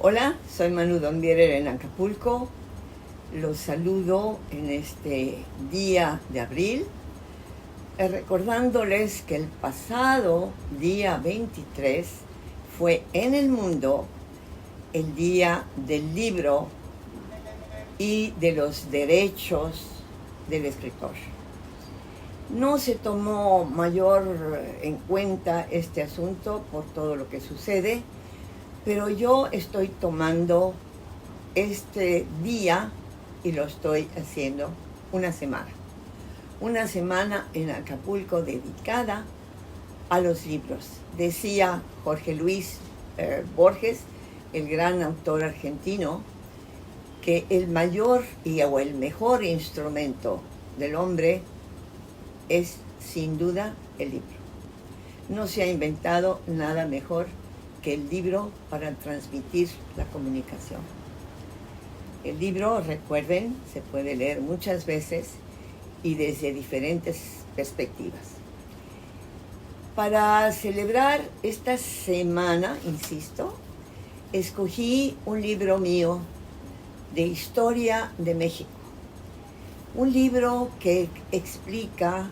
Hola, soy Manu Dondier en Acapulco. Los saludo en este día de abril, recordándoles que el pasado día 23 fue en el mundo el Día del Libro y de los derechos del escritor. No se tomó mayor en cuenta este asunto por todo lo que sucede, pero yo estoy tomando este día y lo estoy haciendo una semana en Acapulco dedicada a los libros. Decía Jorge Luis Borges, el gran autor argentino, que el mayor o el mejor instrumento del hombre es sin duda el libro. No se ha inventado nada mejor que el libro para transmitir la comunicación. El libro, recuerden, se puede leer muchas veces y desde diferentes perspectivas. Para celebrar esta semana, insisto, escogí un libro mío de historia de México. Un libro que explica,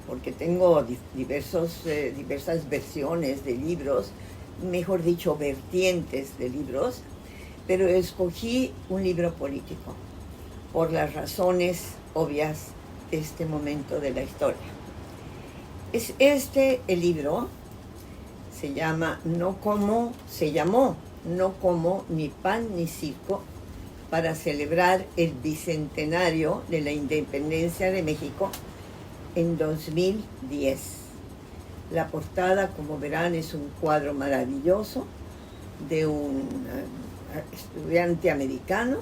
porque tengo diversas versiones de libros, mejor dicho, vertientes de libros, pero escogí un libro político, por las razones obvias de este momento de la historia. Es el libro, se llamó No como ni pan ni circo, para celebrar el bicentenario de la independencia de México en 2010. La portada, como verán, es un cuadro maravilloso de un estudiante americano,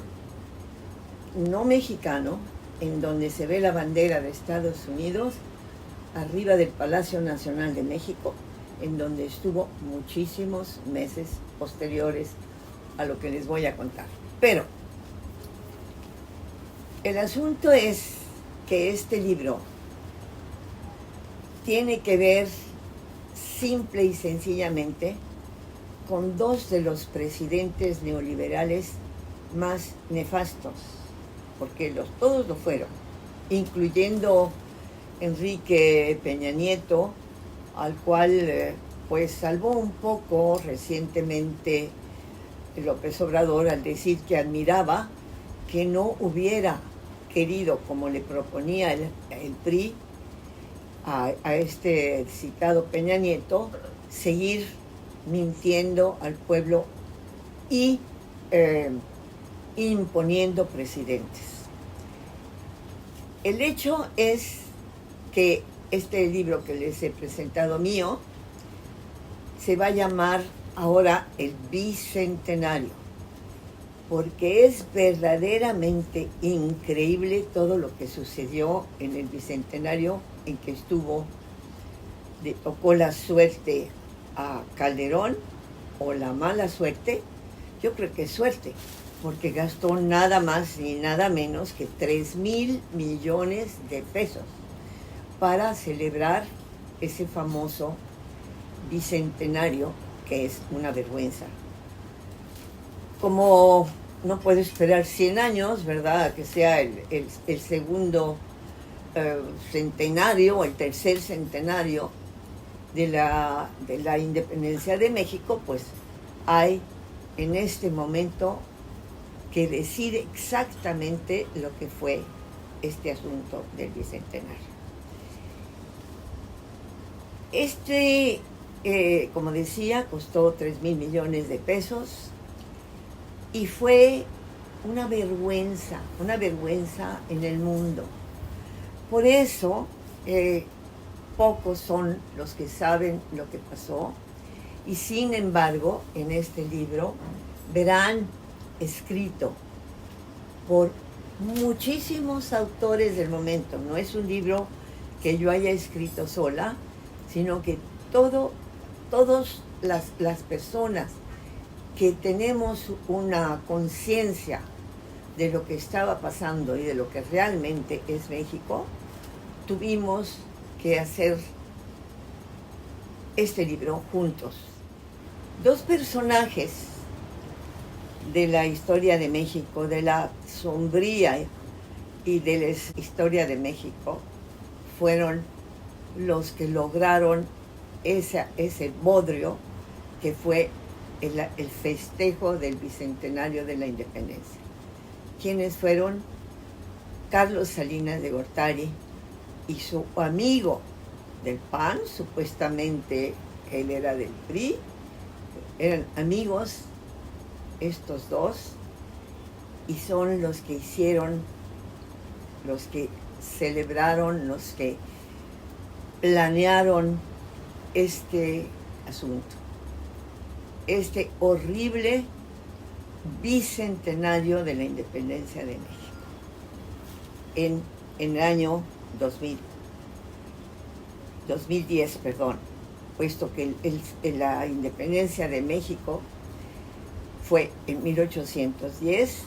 no mexicano, en donde se ve la bandera de Estados Unidos arriba del Palacio Nacional de México, en donde estuvo muchísimos meses posteriores a lo que les voy a contar. Pero el asunto es que este libro tiene que ver simple y sencillamente con dos de los presidentes neoliberales más nefastos, porque todos lo fueron, incluyendo Enrique Peña Nieto, al cual pues salvó un poco recientemente López Obrador al decir que admiraba que no hubiera querido, como le proponía el PRI a este citado Peña Nieto, seguir mintiendo al pueblo y imponiendo presidentes. El hecho es que este libro que les he presentado mío se va a llamar ahora el Bicentenario, porque es verdaderamente increíble todo lo que sucedió en el Bicentenario en que le tocó la suerte a Calderón, o la mala suerte. Yo creo que es suerte, porque gastó nada más ni nada menos que 3,000 millones de pesos para celebrar ese famoso bicentenario, que es una vergüenza. Como no puede esperar 100 años, ¿verdad?, que sea el segundo centenario o el tercer centenario de la independencia de México, pues hay en este momento que decir exactamente lo que fue este asunto del bicentenario. Como decía, costó 3,000 millones de pesos y fue una vergüenza en el mundo. Por eso, pocos son los que saben lo que pasó, y sin embargo, en este libro verán escrito por muchísimos autores del momento. No es un libro que yo haya escrito sola, sino que todas las personas que tenemos una conciencia de lo que estaba pasando y de lo que realmente es México, tuvimos que hacer este libro juntos. Dos personajes de la historia de México, de la sombría y de la historia de México, fueron los que lograron ese bodrio que fue el festejo del bicentenario de la independencia. ¿Quiénes fueron? Carlos Salinas de Gortari y su amigo del PAN, supuestamente él era del PRI, eran amigos estos dos, y son los que hicieron, los que celebraron, los que planearon este asunto, este horrible bicentenario de la independencia de México en el año 2010, puesto que la independencia de México fue en 1810,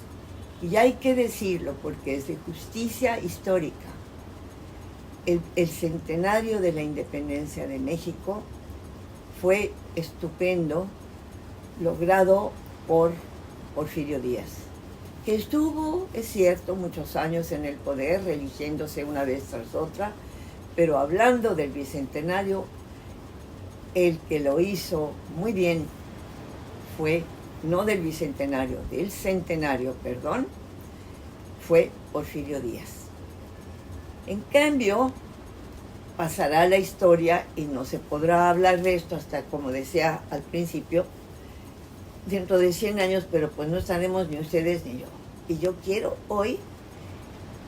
y hay que decirlo porque es de justicia histórica. El centenario de la independencia de México fue estupendo, logrado por Porfirio Díaz, que estuvo, es cierto, muchos años en el poder, religiéndose una vez tras otra, pero hablando del bicentenario, el que lo hizo muy bien fue, no del bicentenario, del centenario, perdón, fue Porfirio Díaz. En cambio, pasará la historia y no se podrá hablar de esto hasta, como decía al principio, dentro de 100 años, pero pues no estaremos ni ustedes ni yo. Y yo quiero hoy,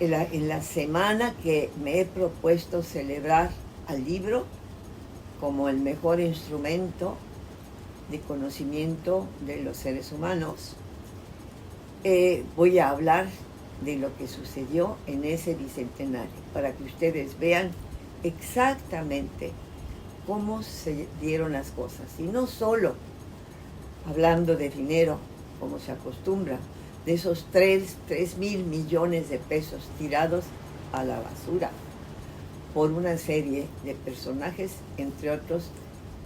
en la semana que me he propuesto celebrar al libro como el mejor instrumento de conocimiento de los seres humanos, voy a hablar de lo que sucedió en ese bicentenario, para que ustedes vean exactamente cómo se dieron las cosas. Y no solo hablando de dinero, como se acostumbra, de esos 3,000 millones de pesos tirados a la basura por una serie de personajes, entre otros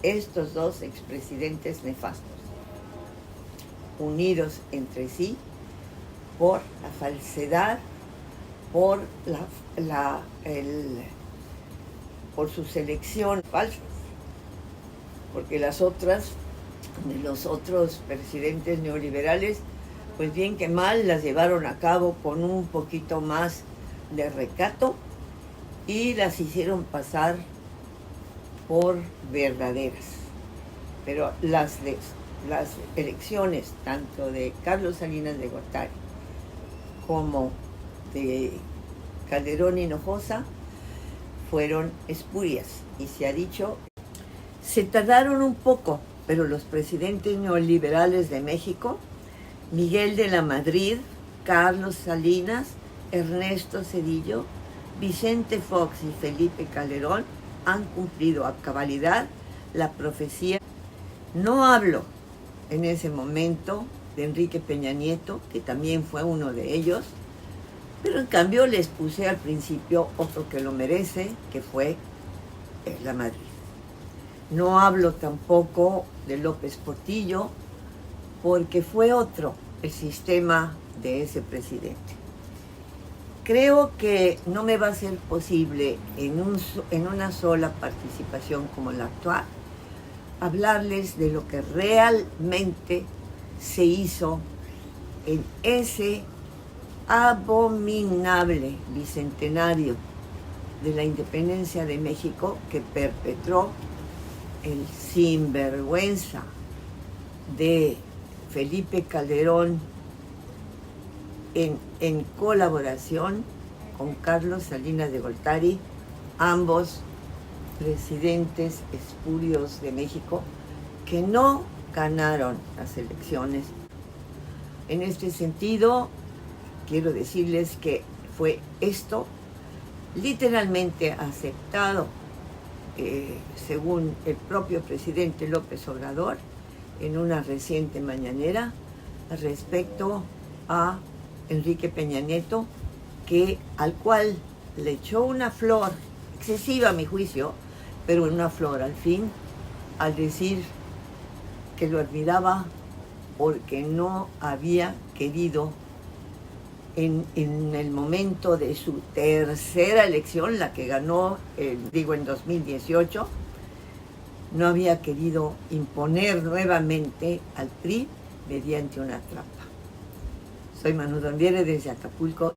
estos dos expresidentes nefastos, unidos entre sí por la falsedad, por por sus elecciones falsas, porque los otros presidentes neoliberales, pues bien que mal, las llevaron a cabo con un poquito más de recato y las hicieron pasar por verdaderas. Pero las elecciones, tanto de Carlos Salinas de Gortari como de Calderón Hinojosa, fueron espurias, y se ha dicho, se tardaron un poco, pero los presidentes neoliberales de México, Miguel de la Madrid, Carlos Salinas, Ernesto Zedillo, Vicente Fox y Felipe Calderón, han cumplido a cabalidad la profecía. No hablo en ese momento de Enrique Peña Nieto, que también fue uno de ellos, pero en cambio les puse al principio otro que lo merece, que fue la Madrid. No hablo tampoco de López Portillo, porque fue otro el sistema de ese presidente. Creo que no me va a ser posible en una sola participación como la actual hablarles de lo que realmente se hizo en ese abominable bicentenario de la independencia de México que perpetró el sinvergüenza de Felipe Calderón en colaboración con Carlos Salinas de Gortari, ambos presidentes espurios de México que no ganaron las elecciones. En este sentido, quiero decirles que fue esto literalmente aceptado, según el propio presidente López Obrador, en una reciente mañanera respecto a Enrique Peña Nieto, al cual le echó una flor, excesiva a mi juicio, pero una flor al fin, al decir que lo admiraba porque no había querido en el momento de su tercera elección, la que ganó, en 2018, no había querido imponer nuevamente al PRI mediante una trampa. Soy Manu Dondiere desde Acapulco.